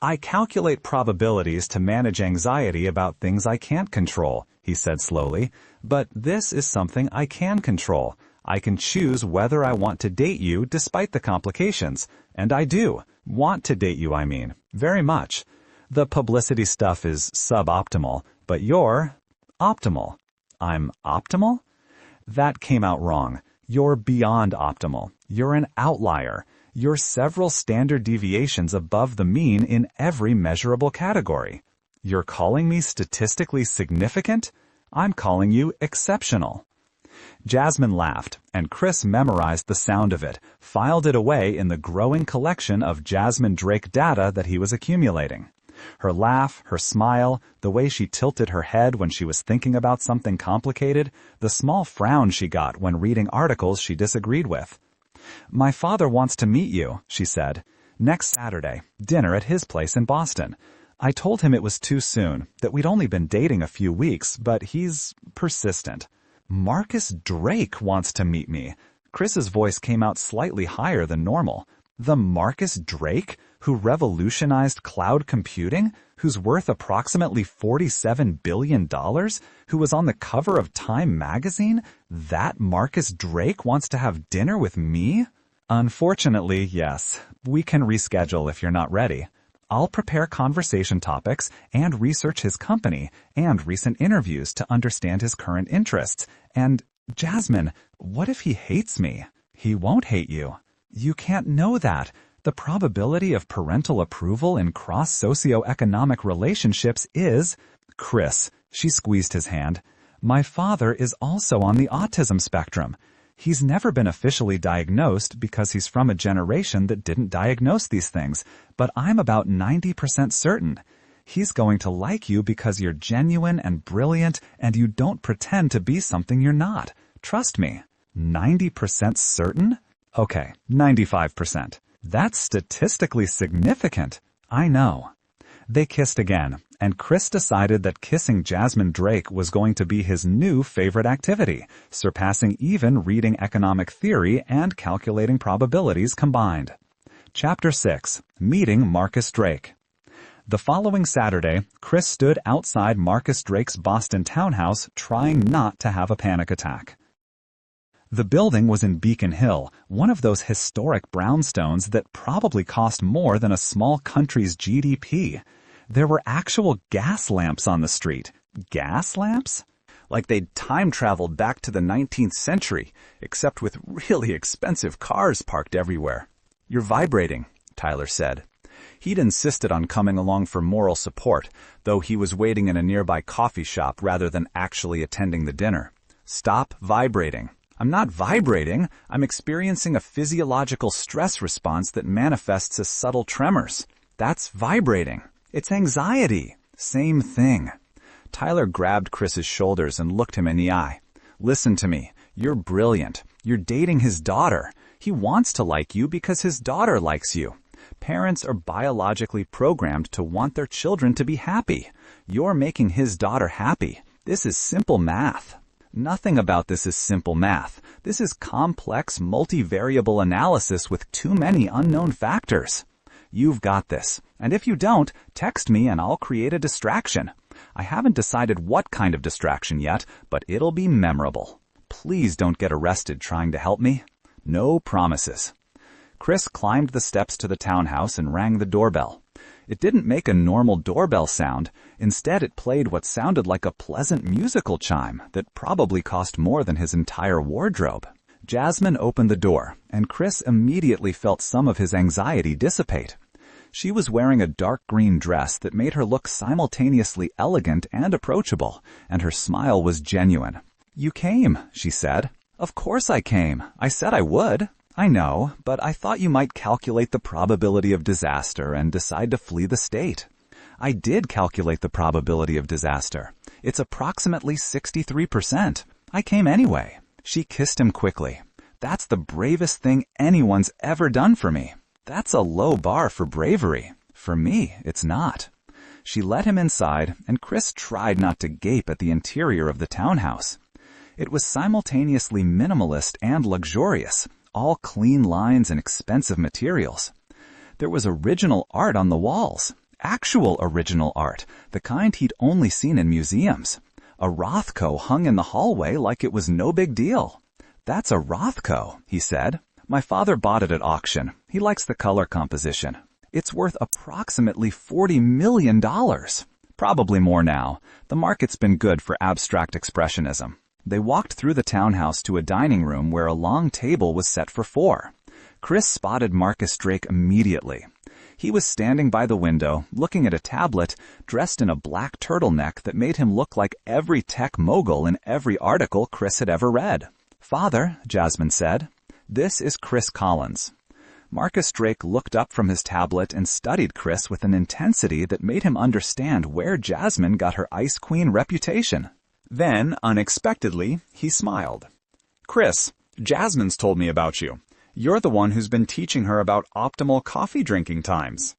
"I calculate probabilities to manage anxiety about things I can't control," he said slowly, "but this is something I can control. I can choose whether I want to date you despite the complications. And I do. Want to date you, I mean. Very much. The publicity stuff is suboptimal, but you're optimal." "I'm optimal?" That came out wrong. You're beyond optimal. You're an outlier. You're several standard deviations above the mean in every measurable category. You're calling me statistically significant? I'm calling you exceptional. Jasmine laughed, and Chris memorized the sound of it, filed it away in the growing collection of Jasmine Drake data that he was accumulating. Her laugh, her smile, the way she tilted her head when she was thinking about something complicated, the small frown she got when reading articles she disagreed with. "My father wants to meet you," she said. "Next Saturday, dinner at his place in Boston. I told him it was too soon, that we'd only been dating a few weeks, but he's persistent." "Marcus Drake wants to meet me." Chris's voice came out slightly higher than normal. "The Marcus Drake who revolutionized cloud computing, who's worth approximately $47 billion, who was on the cover of Time magazine, that Marcus Drake wants to have dinner with me? Unfortunately, yes. We can reschedule if you're not ready. I'll prepare conversation topics and research his company and recent interviews to understand his current interests. And, Jasmine, what if he hates me? He won't hate you. You can't know that. The probability of parental approval in cross-socioeconomic relationships is... Chris, she squeezed his hand. My father is also on the autism spectrum. He's never been officially diagnosed because he's from a generation that didn't diagnose these things, but I'm about 90% certain. He's going to like you because you're genuine and brilliant and you don't pretend to be something you're not. Trust me. 90% certain? Okay, 95%. That's statistically significant. I know. They kissed again, and Chris decided that kissing Jasmine Drake was going to be his new favorite activity, surpassing even reading economic theory and calculating probabilities combined. Chapter 6. Meeting Marcus Drake. The following Saturday, Chris stood outside Marcus Drake's Boston townhouse trying not to have a panic attack. The building was in Beacon Hill, one of those historic brownstones that probably cost more than a small country's GDP. There were actual gas lamps on the street. Gas lamps? Like they'd time-traveled back to the 19th century, except with really expensive cars parked everywhere. You're vibrating, Tyler said. He'd insisted on coming along for moral support, though he was waiting in a nearby coffee shop rather than actually attending the dinner. Stop vibrating. I'm not vibrating. I'm experiencing a physiological stress response that manifests as subtle tremors. That's vibrating. It's anxiety. Same thing. Tyler grabbed Chris's shoulders and looked him in the eye. Listen to me. You're brilliant. You're dating his daughter. He wants to like you because his daughter likes you. Parents are biologically programmed to want their children to be happy. You're making his daughter happy. This is simple math. Nothing about this is simple math. This is complex, multivariable analysis with too many unknown factors. You've got this. And if you don't, text me and I'll create a distraction. I haven't decided what kind of distraction yet, but it'll be memorable. Please don't get arrested trying to help me. No promises. Chris climbed the steps to the townhouse and rang the doorbell. It didn't make a normal doorbell sound. Instead, it played what sounded like a pleasant musical chime that probably cost more than his entire wardrobe. Jasmine opened the door, and Chris immediately felt some of his anxiety dissipate. She was wearing a dark green dress that made her look simultaneously elegant and approachable, and her smile was genuine. You came, she said. Of course I came. I said I would. I know, but I thought you might calculate the probability of disaster and decide to flee the state. I did calculate the probability of disaster. It's approximately 63%. I came anyway. She kissed him quickly. That's the bravest thing anyone's ever done for me. That's a low bar for bravery. For me, it's not. She let him inside, and Chris tried not to gape at the interior of the townhouse. It was simultaneously minimalist and luxurious, all clean lines and expensive materials. There was original art on the walls, actual original art, the kind he'd only seen in museums. A Rothko hung in the hallway like it was no big deal. That's a Rothko, he said. My father bought it at auction. He likes the color composition. It's worth approximately $40 million. Probably more now. The market's been good for abstract expressionism. They walked through the townhouse to a dining room where a long table was set for 4. Chris spotted Marcus Drake immediately. He was standing by the window, looking at a tablet, dressed in a black turtleneck that made him look like every tech mogul in every article Chris had ever read. Father, Jasmine said, this is Chris Collins. Marcus Drake looked up from his tablet and studied Chris with an intensity that made him understand where Jasmine got her Ice Queen reputation. Then, unexpectedly, he smiled. Chris, Jasmine's told me about you. You're the one who's been teaching her about optimal coffee drinking times.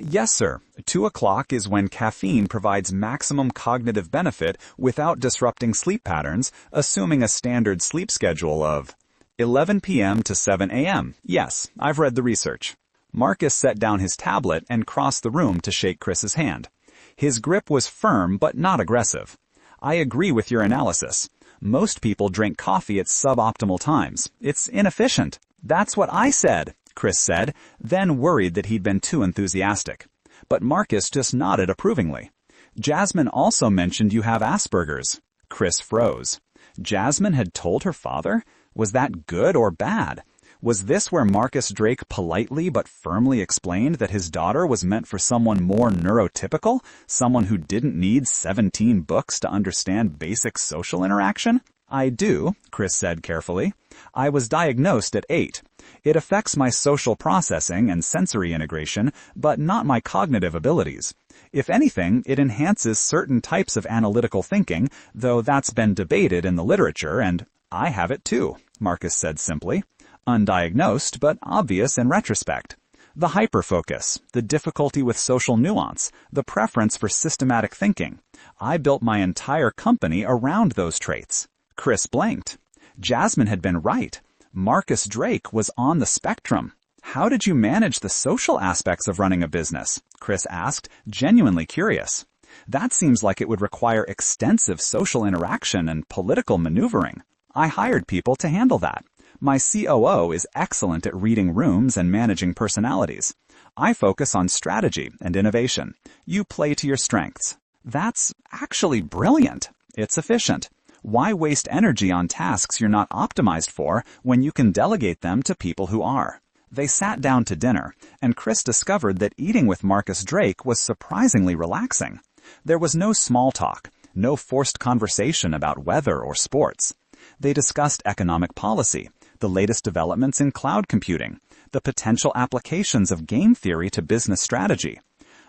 Yes, sir. 2 o'clock is when caffeine provides maximum cognitive benefit without disrupting sleep patterns, assuming a standard sleep schedule of 11 p.m. to 7 a.m. Yes, I've read the research. Marcus set down his tablet and crossed the room to shake Chris's hand. His grip was firm but not aggressive. I agree with your analysis. Most people drink coffee at suboptimal times. It's inefficient. That's what I said, Chris said, then worried that he'd been too enthusiastic. But Marcus just nodded approvingly. Jasmine also mentioned you have Asperger's. Chris froze. Jasmine had told her father? Was that good or bad? Was this where Marcus Drake politely but firmly explained that his daughter was meant for someone more neurotypical, someone who didn't need 17 books to understand basic social interaction? I do, Chris said carefully. I was diagnosed at 8. It affects my social processing and sensory integration, but not my cognitive abilities. If anything, it enhances certain types of analytical thinking, though that's been debated in the literature, and I have it too, Marcus said simply. Undiagnosed, but obvious in retrospect. The hyperfocus, the difficulty with social nuance, the preference for systematic thinking. I built my entire company around those traits. Chris blinked. Jasmine had been right. Marcus Drake was on the spectrum. How did you manage the social aspects of running a business? Chris asked, genuinely curious. That seems like it would require extensive social interaction and political maneuvering. I hired people to handle that. My COO is excellent at reading rooms and managing personalities. I focus on strategy and innovation. You play to your strengths. That's actually brilliant. It's efficient. Why waste energy on tasks you're not optimized for when you can delegate them to people who are? They sat down to dinner, and Chris discovered that eating with Marcus Drake was surprisingly relaxing. There was no small talk, no forced conversation about weather or sports. They discussed economic policy, the latest developments in cloud computing, the potential applications of game theory to business strategy.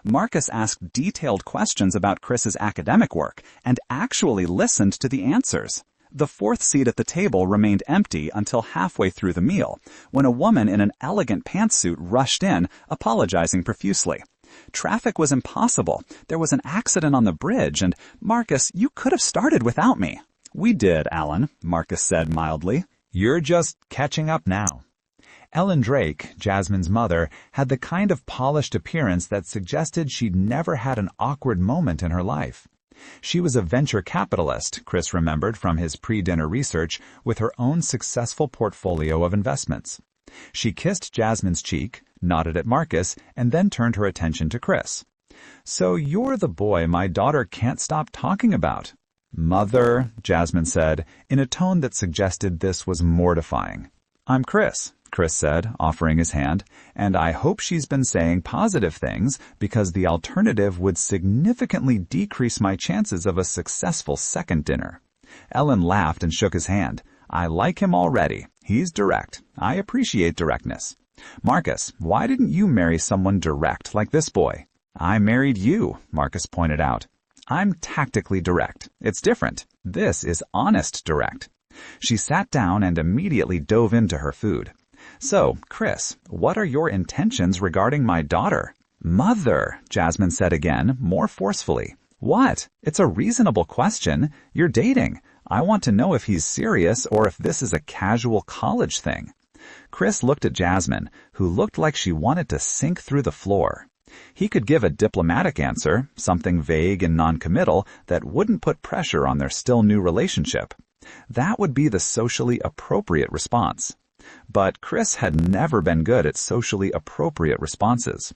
Marcus asked detailed questions about Chris's academic work and actually listened to the answers. The fourth seat at the table remained empty until halfway through the meal, when a woman in an elegant pantsuit rushed in, apologizing profusely. Traffic was impossible. There was an accident on the bridge, and, Marcus, you could have started without me. We did, Alan, Marcus said mildly. You're just catching up now. Ellen Drake, Jasmine's mother, had the kind of polished appearance that suggested she'd never had an awkward moment in her life. She was a venture capitalist, Chris remembered from his pre-dinner research, with her own successful portfolio of investments. She kissed Jasmine's cheek, nodded at Marcus, and then turned her attention to Chris. So you're the boy my daughter can't stop talking about. Mother, Jasmine said, in a tone that suggested this was mortifying. I'm Chris, Chris said, offering his hand, and I hope she's been saying positive things because the alternative would significantly decrease my chances of a successful second dinner. Ellen laughed and shook his hand. I like him already. He's direct. I appreciate directness. Marcus, why didn't you marry someone direct like this boy? I married you, Marcus pointed out. I'm tactically direct. It's different. This is honest direct. She sat down and immediately dove into her food. So, Chris, what are your intentions regarding my daughter? Mother, Jasmine said again, more forcefully. What? It's a reasonable question. You're dating. I want to know if he's serious or if this is a casual college thing. Chris looked at Jasmine, who looked like she wanted to sink through the floor. He could give a diplomatic answer, something vague and non-committal that wouldn't put pressure on their still new relationship. That would be the socially appropriate response. But Chris had never been good at socially appropriate responses.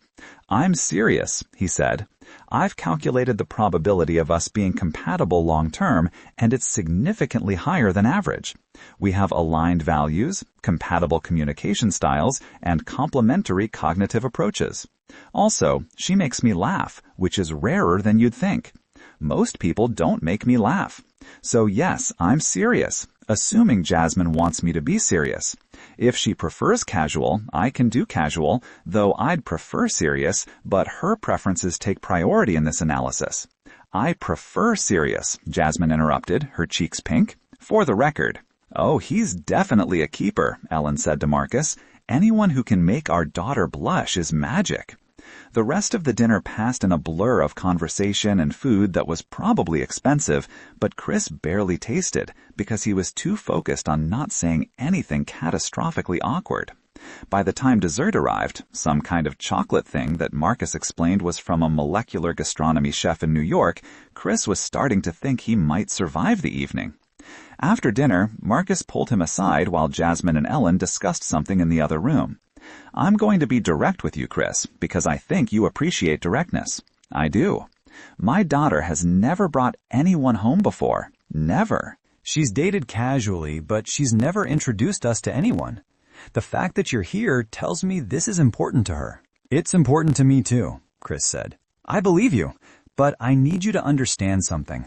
I'm serious, he said. I've calculated the probability of us being compatible long-term, and it's significantly higher than average. We have aligned values, compatible communication styles, and complementary cognitive approaches. Also, she makes me laugh, which is rarer than you'd think. Most people don't make me laugh. So yes, I'm serious, assuming Jasmine wants me to be serious. If she prefers casual, I can do casual, though I'd prefer serious, but her preferences take priority in this analysis. I prefer serious, Jasmine interrupted, her cheeks pink. For the record. Oh, he's definitely a keeper, Ellen said to Marcus. Anyone who can make our daughter blush is magic. The rest of the dinner passed in a blur of conversation and food that was probably expensive, but Chris barely tasted because he was too focused on not saying anything catastrophically awkward. By the time dessert arrived, some kind of chocolate thing that Marcus explained was from a molecular gastronomy chef in New York, Chris was starting to think he might survive the evening. After dinner, Marcus pulled him aside while Jasmine and Ellen discussed something in the other room. "I'm going to be direct with you, Chris, because I think you appreciate directness." "I do. My daughter has never brought anyone home before. Never. She's dated casually, but she's never introduced us to anyone. The fact that you're here tells me this is important to her." "It's important to me too," Chris said. "I believe you, but I need you to understand something.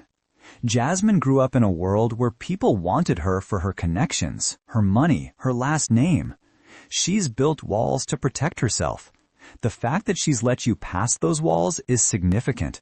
Jasmine grew up in a world where people wanted her for her connections, her money, her last name. She's built walls to protect herself. The fact that she's let you pass those walls is significant.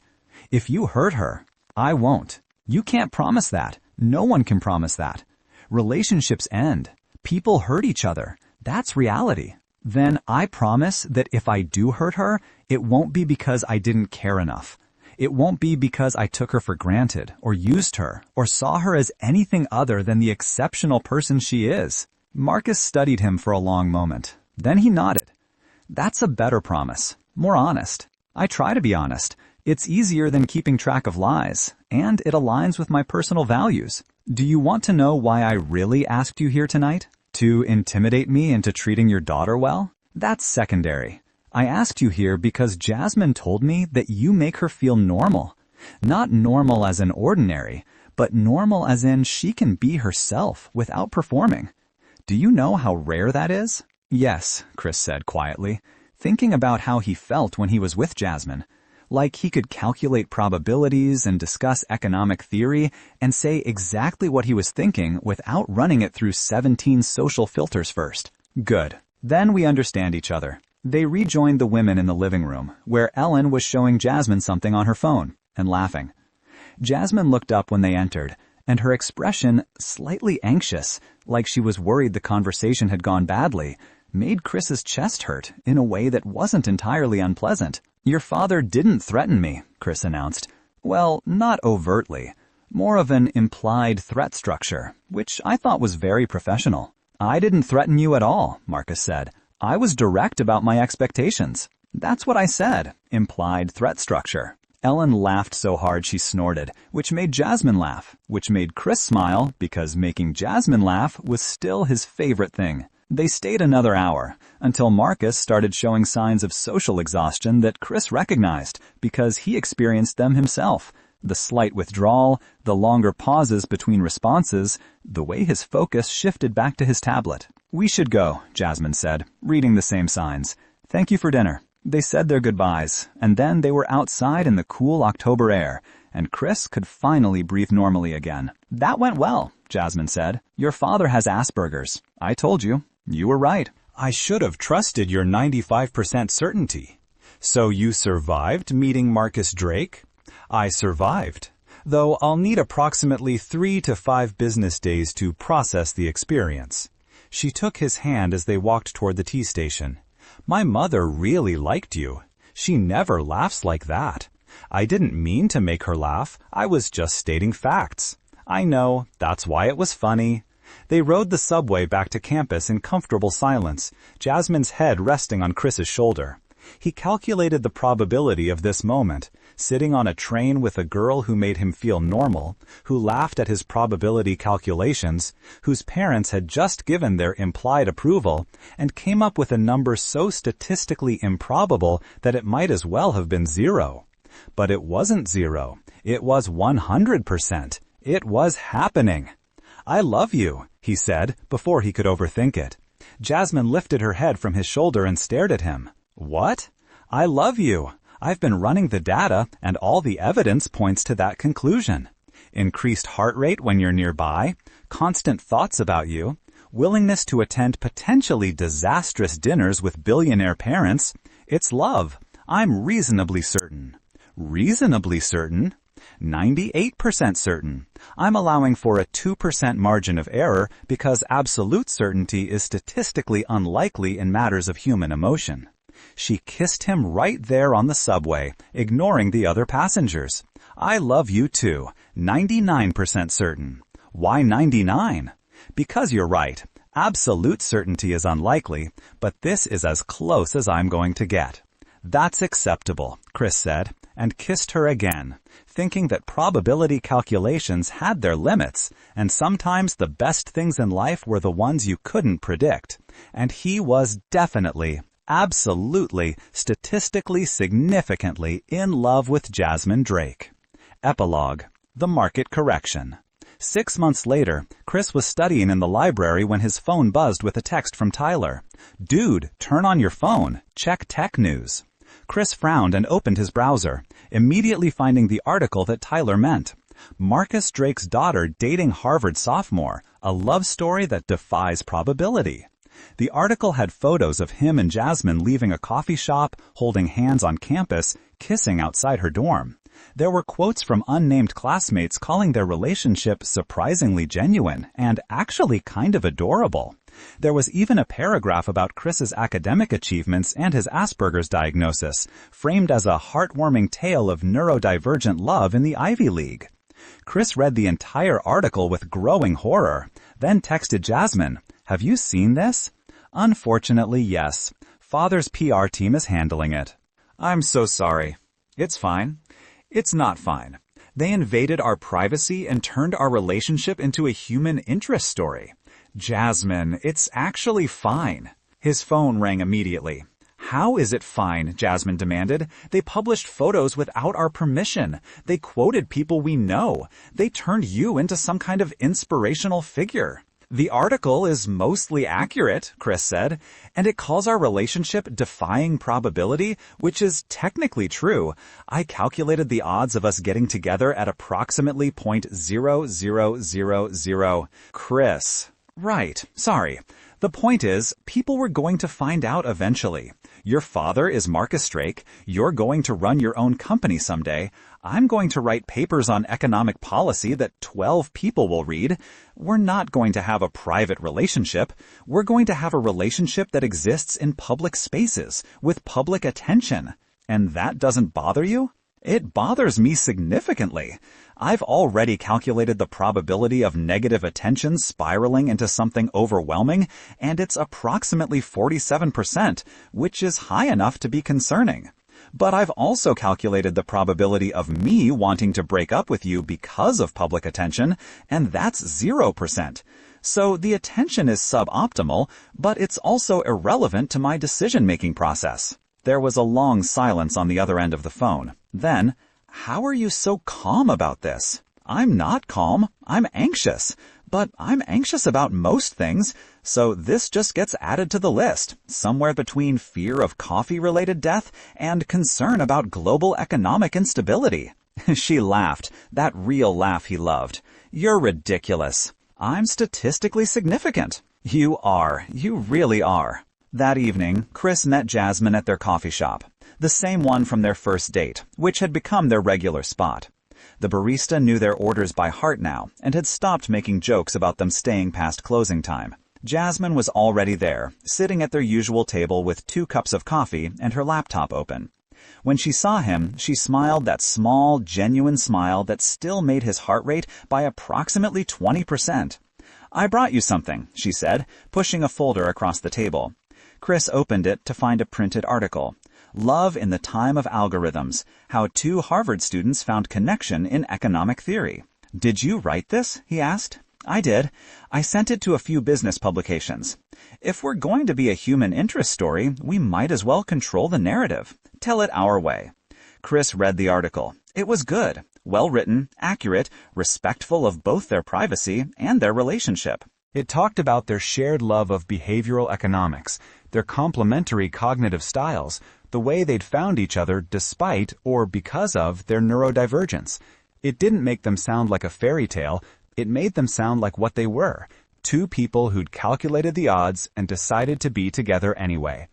If you hurt her, I won't. You can't promise that. No one can promise that. Relationships end. People hurt each other. That's reality. Then I promise that if I do hurt her, it won't be because I didn't care enough. It won't be because I took her for granted, or used her, or saw her as anything other than the exceptional person she is." Marcus studied him for a long moment. Then he nodded. "That's a better promise. More honest. I try to be honest. It's easier than keeping track of lies, and it aligns with my personal values. Do you want to know why I really asked you here tonight? To intimidate me into treating your daughter well? That's secondary. I asked you here because Jasmine told me that you make her feel normal. Not normal as in ordinary, but normal as in she can be herself without performing. Do you know how rare that is?" "Yes," Chris said quietly, thinking about how he felt when he was with Jasmine. Like he could calculate probabilities and discuss economic theory and say exactly what he was thinking without running it through 17 social filters first. "Good. Then we understand each other." They rejoined the women in the living room, where Ellen was showing Jasmine something on her phone and laughing. Jasmine looked up when they entered, and her expression, slightly anxious, like she was worried the conversation had gone badly, made Chris's chest hurt in a way that wasn't entirely unpleasant. "Your father didn't threaten me," Chris announced. "Well, not overtly. More of an implied threat structure, which I thought was very professional." "I didn't threaten you at all," Marcus said. "I was direct about my expectations." "That's what I said. Implied threat structure." Ellen laughed so hard she snorted, which made Jasmine laugh, which made Chris smile because making Jasmine laugh was still his favorite thing. They stayed another hour, until Marcus started showing signs of social exhaustion that Chris recognized because he experienced them himself. The slight withdrawal, the longer pauses between responses, the way his focus shifted back to his tablet. "We should go," Jasmine said, reading the same signs. "Thank you for dinner." They said their goodbyes, and then they were outside in the cool October air, and Chris could finally breathe normally again. "That went well," Jasmine said. "Your father has Asperger's. I told you. You were right." "I should have trusted your 95% certainty." "So you survived meeting Marcus Drake?" "I survived, though I'll need approximately 3 to 5 business days to process the experience." She took his hand as they walked toward the tea station. "My mother really liked you. She never laughs like that. I didn't mean to make her laugh. I was just stating facts." "I know. That's why it was funny." They rode the subway back to campus in comfortable silence, Jasmine's head resting on Chris's shoulder. He calculated the probability of this moment, sitting on a train with a girl who made him feel normal, who laughed at his probability calculations, whose parents had just given their implied approval, and came up with a number so statistically improbable that it might as well have been 0. But it wasn't 0. It was 100%. It was happening. "I love you," he said, before he could overthink it. Jasmine lifted her head from his shoulder and stared at him. "What?" "I love you. I've been running the data, and all the evidence points to that conclusion. Increased heart rate when you're nearby, constant thoughts about you, willingness to attend potentially disastrous dinners with billionaire parents. It's love. I'm reasonably certain." "Reasonably certain?" 98% certain. I'm allowing for a 2% margin of error because absolute certainty is statistically unlikely in matters of human emotion. She kissed him right there on the subway, ignoring the other passengers. "I love you too. 99% certain." "Why 99? "Because you're right. Absolute certainty is unlikely, but this is as close as I'm going to get. That's acceptable, Chris said, and kissed her again, thinking that probability calculations had their limits, and sometimes the best things in life were the ones you couldn't predict. And he was definitely, absolutely, statistically significantly in love with Jasmine Drake. Epilogue: The Market Correction. 6 months later, Chris was studying in the library when his phone buzzed with a text from Tyler. "Dude, turn on your phone. Check tech news." Chris frowned and opened his browser, immediately finding the article that Tyler meant. Marcus Drake's daughter dating Harvard sophomore, a love story that defies probability. The article had photos of him and Jasmine leaving a coffee shop, holding hands on campus, kissing outside her dorm. There were quotes from unnamed classmates calling their relationship surprisingly genuine and actually kind of adorable. There was even a paragraph about Chris's academic achievements and his Asperger's diagnosis, framed as a heartwarming tale of neurodivergent love in the Ivy League. Chris read the entire article with growing horror, then texted Jasmine, "Have you seen this?" "Unfortunately, yes. Father's PR team is handling it." "I'm so sorry. It's fine." "It's not fine. They invaded our privacy and turned our relationship into a human interest story." "Jasmine, it's actually fine." His phone rang immediately. "How is it fine?" Jasmine demanded. "They published photos without our permission. They quoted people we know. They turned you into some kind of inspirational figure." "The article is mostly accurate," Chris said, "and it calls our relationship defying probability, which is technically true. I calculated the odds of us getting together at approximately 0.0000. Chris. Right, sorry. The point is, people were going to find out eventually. Your father is Marcus Drake. You're going to run your own company someday. I'm going to write papers on economic policy that 12 people will read. We're not going to have a private relationship. We're going to have a relationship that exists in public spaces, with public attention. And that doesn't bother you? It bothers me significantly. I've already calculated the probability of negative attention spiraling into something overwhelming, and it's approximately 47%, which is high enough to be concerning. But I've also calculated the probability of me wanting to break up with you because of public attention, and that's 0%. So the attention is suboptimal, but it's also irrelevant to my decision-making process. There was a long silence on the other end of the phone. Then, "How are you so calm about this?" "I'm not calm. I'm anxious. But I'm anxious about most things, so this just gets added to the list, somewhere between fear of coffee-related death and concern about global economic instability." She laughed, that real laugh he loved. "You're ridiculous. I'm statistically significant." "You are. You really are." That evening, Chris met Jasmine at their coffee shop, the same one from their first date, which had become their regular spot. The barista knew their orders by heart now and had stopped making jokes about them staying past closing time. Jasmine was already there, sitting at their usual table with 2 cups of coffee and her laptop open. When she saw him, she smiled that small, genuine smile that still made his heart rate by approximately 20%. "I brought you something," she said, pushing a folder across the table. Chris opened it to find a printed article. "Love in the Time of Algorithms, How 2 Harvard Students Found Connection in Economic Theory." "Did you write this?" he asked. "I did. I sent it to a few business publications. If we're going to be a human interest story, we might as well control the narrative. Tell it our way." Chris read the article. It was good, well-written, accurate, respectful of both their privacy and their relationship. It talked about their shared love of behavioral economics, their complementary cognitive styles, the way they'd found each other despite or because of their neurodivergence. It didn't make them sound like a fairy tale. It made them sound like what they were, 2 people who'd calculated the odds and decided to be together anyway.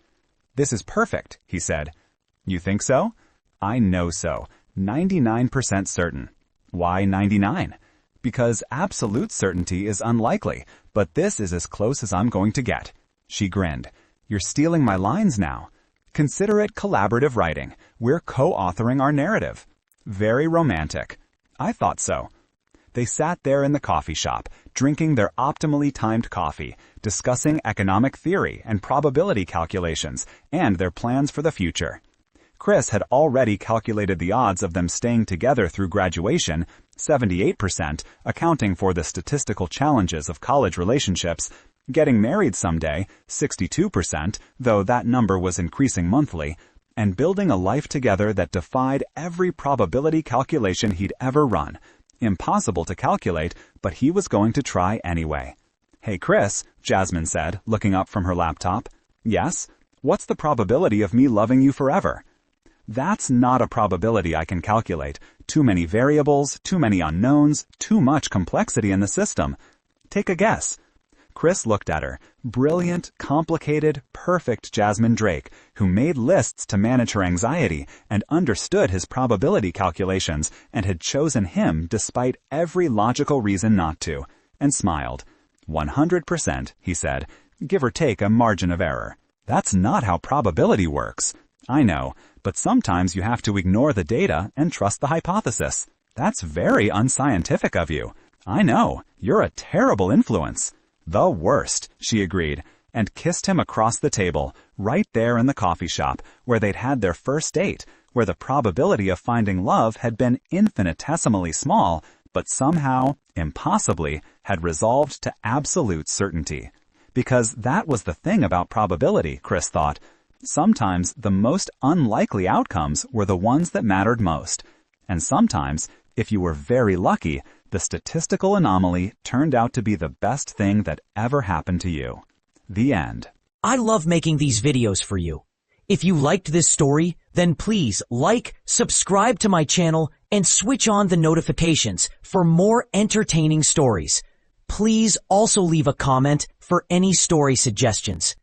"This is perfect," he said. "You think so?" "I know so. 99% certain." "Why 99? "Because absolute certainty is unlikely, but this is as close as I'm going to get." She grinned. "You're stealing my lines now." "Consider it collaborative writing. We're co-authoring our narrative." "Very romantic." "I thought so." They sat there in the coffee shop, drinking their optimally timed coffee, discussing economic theory and probability calculations, and their plans for the future. Chris had already calculated the odds of them staying together through graduation, 78%, accounting for the statistical challenges of college relationships, getting married someday, 62%, though that number was increasing monthly, and building a life together that defied every probability calculation he'd ever run. Impossible to calculate, but he was going to try anyway. "Hey, Chris," Jasmine said, looking up from her laptop. "Yes? What's the probability of me loving you forever?" "That's not a probability I can calculate. Too many variables, too many unknowns, too much complexity in the system. Take a guess." Chris looked at her. Brilliant, complicated, perfect Jasmine Drake, who made lists to manage her anxiety and understood his probability calculations and had chosen him despite every logical reason not to, and smiled. 100%, he said, give or take a margin of error. "That's not how probability works." "I know, but sometimes you have to ignore the data and trust the hypothesis." "That's very unscientific of you." "I know, you're a terrible influence." "The worst," she agreed, and kissed him across the table, right there in the coffee shop, where they'd had their first date, where the probability of finding love had been infinitesimally small, but somehow, impossibly, had resolved to absolute certainty. Because that was the thing about probability, Chris thought. Sometimes the most unlikely outcomes were the ones that mattered most. And sometimes, if you were very lucky, the statistical anomaly turned out to be the best thing that ever happened to you. The end. I love making these videos for you. If you liked this story, then please like, subscribe to my channel, and switch on the notifications for more entertaining stories. Please also leave a comment for any story suggestions.